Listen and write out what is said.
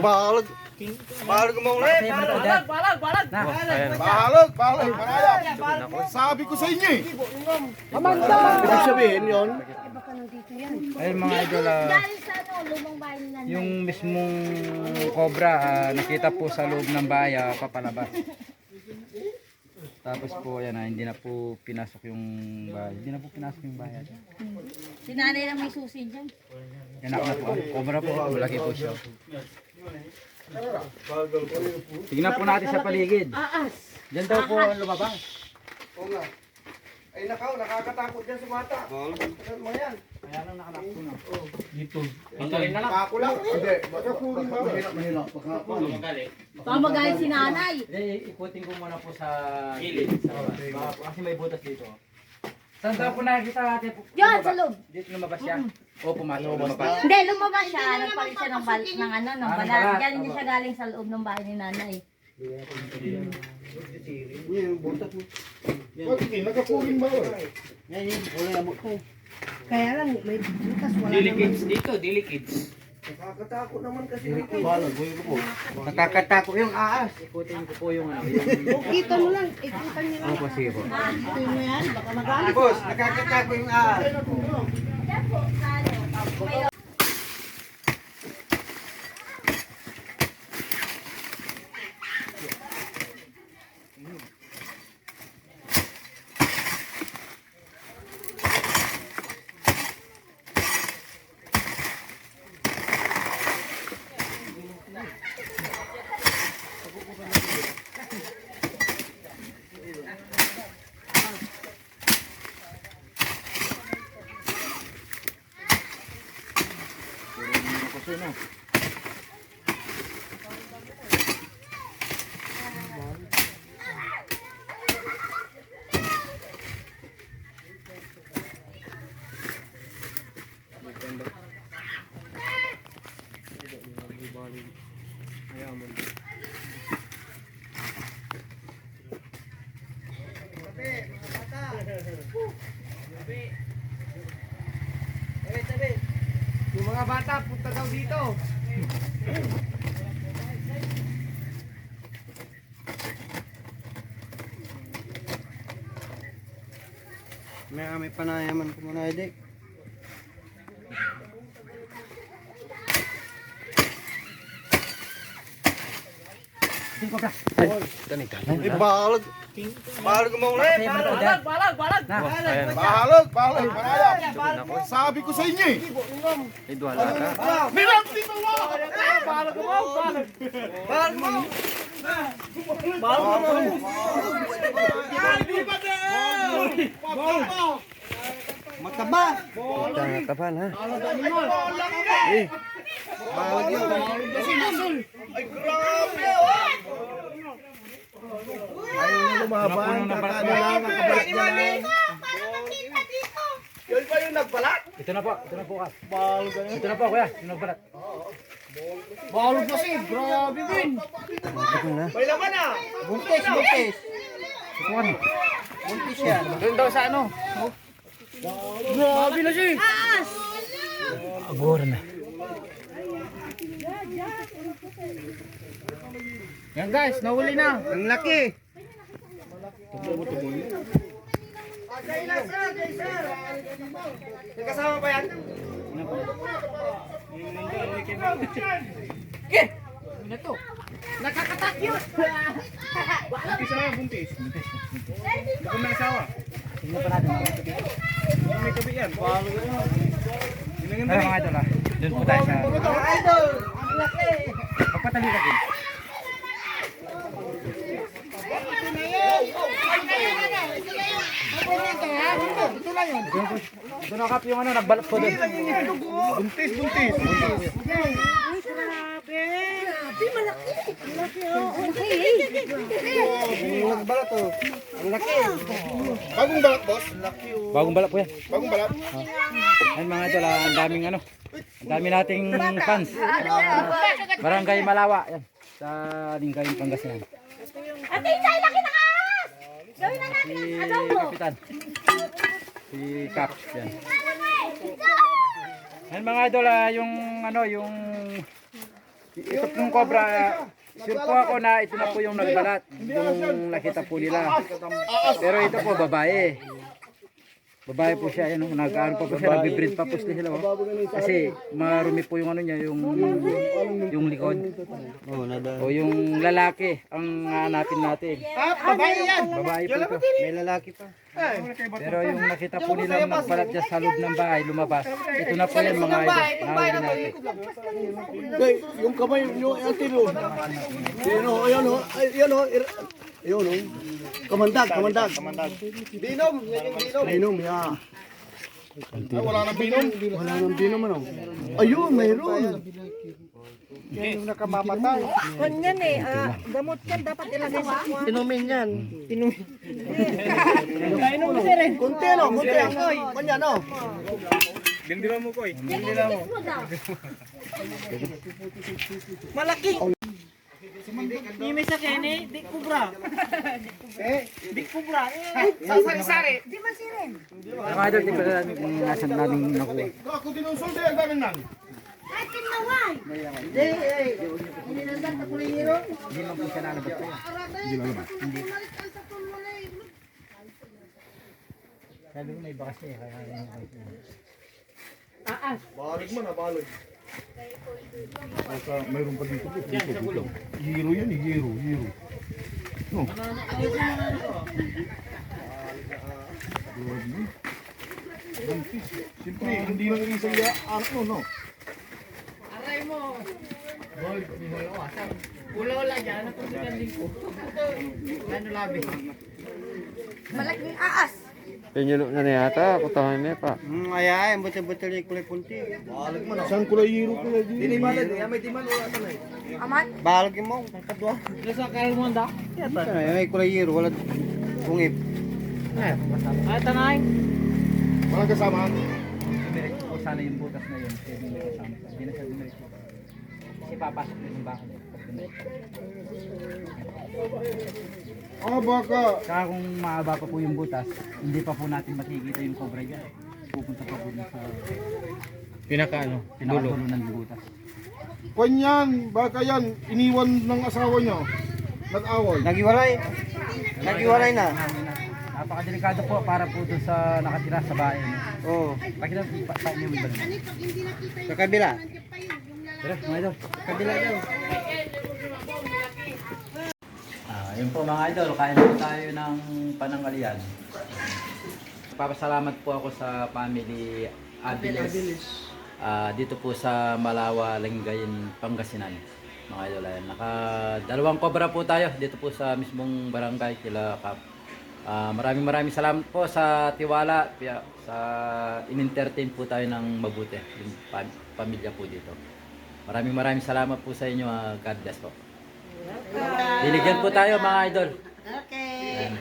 Balag. Balag mo ulit. Balag. Maraya. Sabi ko sa inyo eh. Amanda! Ibig sabihin yun. Ayun mga idol, yung mismong cobra nakita po sa loob ng bahay papalabas. Tapos po yan hindi na po pinasok yung bahay. Hindi na po pinasok yung bahay. Sinanay lang may susi dyan. Yan ako na po. Cobra po. Malaki po siya. Tingnan po natin sa paligid. Diyan daw po lumabas. Oo nga. Ay nakakatakot yan sa bata. Ano mo yan? Kaya lang nakalak po na. Dito. Pako lang. Hindi. Baka kuling ba? Mahirap. Baka magaling si nanay. Ikutin ko muna po sa gilid. Kasi may butas dito. Saan daw po nakikita natin? Yan, sa loob. Dito lumabas siya. O pumasok lumabas. Hindi, lumabas siya. Nagpalit siya ng balat. Yan hindi siya galing sa loob ng bahay ni nanay. Nakakuling ba? Kaya lang, may butas, wala Dili naman. kids dito, dili kids. Nakakatakot naman kasi. Nakakatakot yung ahas. Ikutin ko po yung ano. Kita mo lang, ikutan niya lang. Opo, sige po. Ikutin mo yan, baka magalit. Boss, nakakatakot yung ahas. Yung mga bata, punta daw dito. May panayaman ko muna, Edik. Balag. Balag mo ulit. Balag. Maraya. Sabi ko sa inyo eh. Idwala ka. Bilang dito mo. Balag mo. Balag mo. Mataba. Mataba na. Eh. Balag yun. Ay, grabe. Ayaw na lumaban. Kakano lang. Nakabalik na lang. Yun ba yung nagbalat? Ito na po ka. Ito na po kuya. Yung nagbalat. Balog kasi. Grabe din. May laman ah. Buntis. Sukuan. Buntis yan. Doon daw sa ano? Grabe na siya. Agor na. Yan guys, nahuli na. Ang laki. May kasama pa yan? Ano to? Nakakatakot. Buntis na, buntis. Baka may asawa. Tingnan pa natin. May tabi yan. Balog yan. Ano mga idol Doon po tayo sa... Idol! Ang laki! Magpatali ka din. Doon nakap yung ano, nagbalot po doon. Buntis. Grabe, malaki. Malaki, oo. Ang balat oh. Ang laki. Bagong balat, boss? Laki oh. Bagong balot po yan. Bagong balat? Ayun mga idol, ang daming ano. Ang dami nating fans. Barangay Malawa. Yan. Sa Lingkay, Pangasinan. Ate, Insay, laki na ahas! Gawin na natin Si ang adobo. Kapitan. Si Kap. Yan. Ayan mga idol, yung ano, yung ito pong cobra, sure po ako na ito na po yung nagbalat, yung nakita po nila. Pero ito po babae. Babae po siya, yan, nag-ano pa po siya, nag-breed pa po sila. Oh. Kasi marumi po yung ano niya, yung likod. O yung lalaki ang hanapin natin. Babae yan. Babae po ito. May lalaki pa. Pero yung nakita po nila nagbalat dyan sa loob ng bahay, lumabas. Ito na po yan mga idol. Nahuli natin. Yung kamay nyo, atin o. Yan o, ayan o. Ayan o. Ayan o. Kamandag. Binom. Yan yung binom. Binom, ya. Ay, wala nang binom. Wala nang binom ano. Ayun, mayroon. Yung nakamamatay. Ganyan eh, gamot yan dapat ilagay sa kuwan. Inumin yan. Kainom mo sir eh. Kunti ano, kunti. Kanya no. Dindilan mo ko eh. Malaki. Hindi sa kene, di kubra. Di kubra. Sasari-sari. Mga idol, tingnan natin kung nasan namin nakuha. Ako din ang soldo yung gamin nan. Hindi man po siya nalabas po. Hindi. Sabi ko may bakas eh. Balig mo na, balig. Mayroon pa dito. Hero yan, hero. No. Siyempre, hindi lang yung isang ano, no? Aray mo. Ula-ula dyan, ako sa kanding ko. Ano labi? Malaking aas. Pinyulo na niya ata, putahan niya pa. Ayayin, butil-butil yung kulay punti. Balig mo na. Saan ko na hero ko na dito? May timan o asan eh. Balag mo, ang kadwa. Sa karal mo da? May kulay hero, wala kungip. Ay, tanay. Walang kasama. Dumiretso po sana yung butas na yun. Kaya hindi kasama. Hindi na siya dumiretso. Kasi papasok na yung baka. Baka. Saka kung mahaba pa po yung butas, hindi pa po natin makikita yung cobra dyan. Pupunta pa po dun sa pinakadulo ng butas. Kanyan, baka yan, iniwan ng asawa niya. Nag-away. Nagiwalay na. Napakadelikado po para po dun sa nakatira sa bahay. Oo. Pakita mo pa niyo yung balik. Sa kabila. Pero, mga idol. Kabila daw. Yun po mga idol, kain po tayo ng panangalian. Papasalamat po ako sa family Abilis. Dito po sa Malawa, Lingayen, Pangasinan. Mga idol, ayan. Dalawang cobra po tayo dito po sa mismong barangay Kila Kap. Maraming salamat po sa tiwala, sa in-entertain po tayo ng mabuti yung pamilya po dito. Maraming salamat po sa inyo. God bless po. Diligyan po tayo mga idol. Okay. Ayan.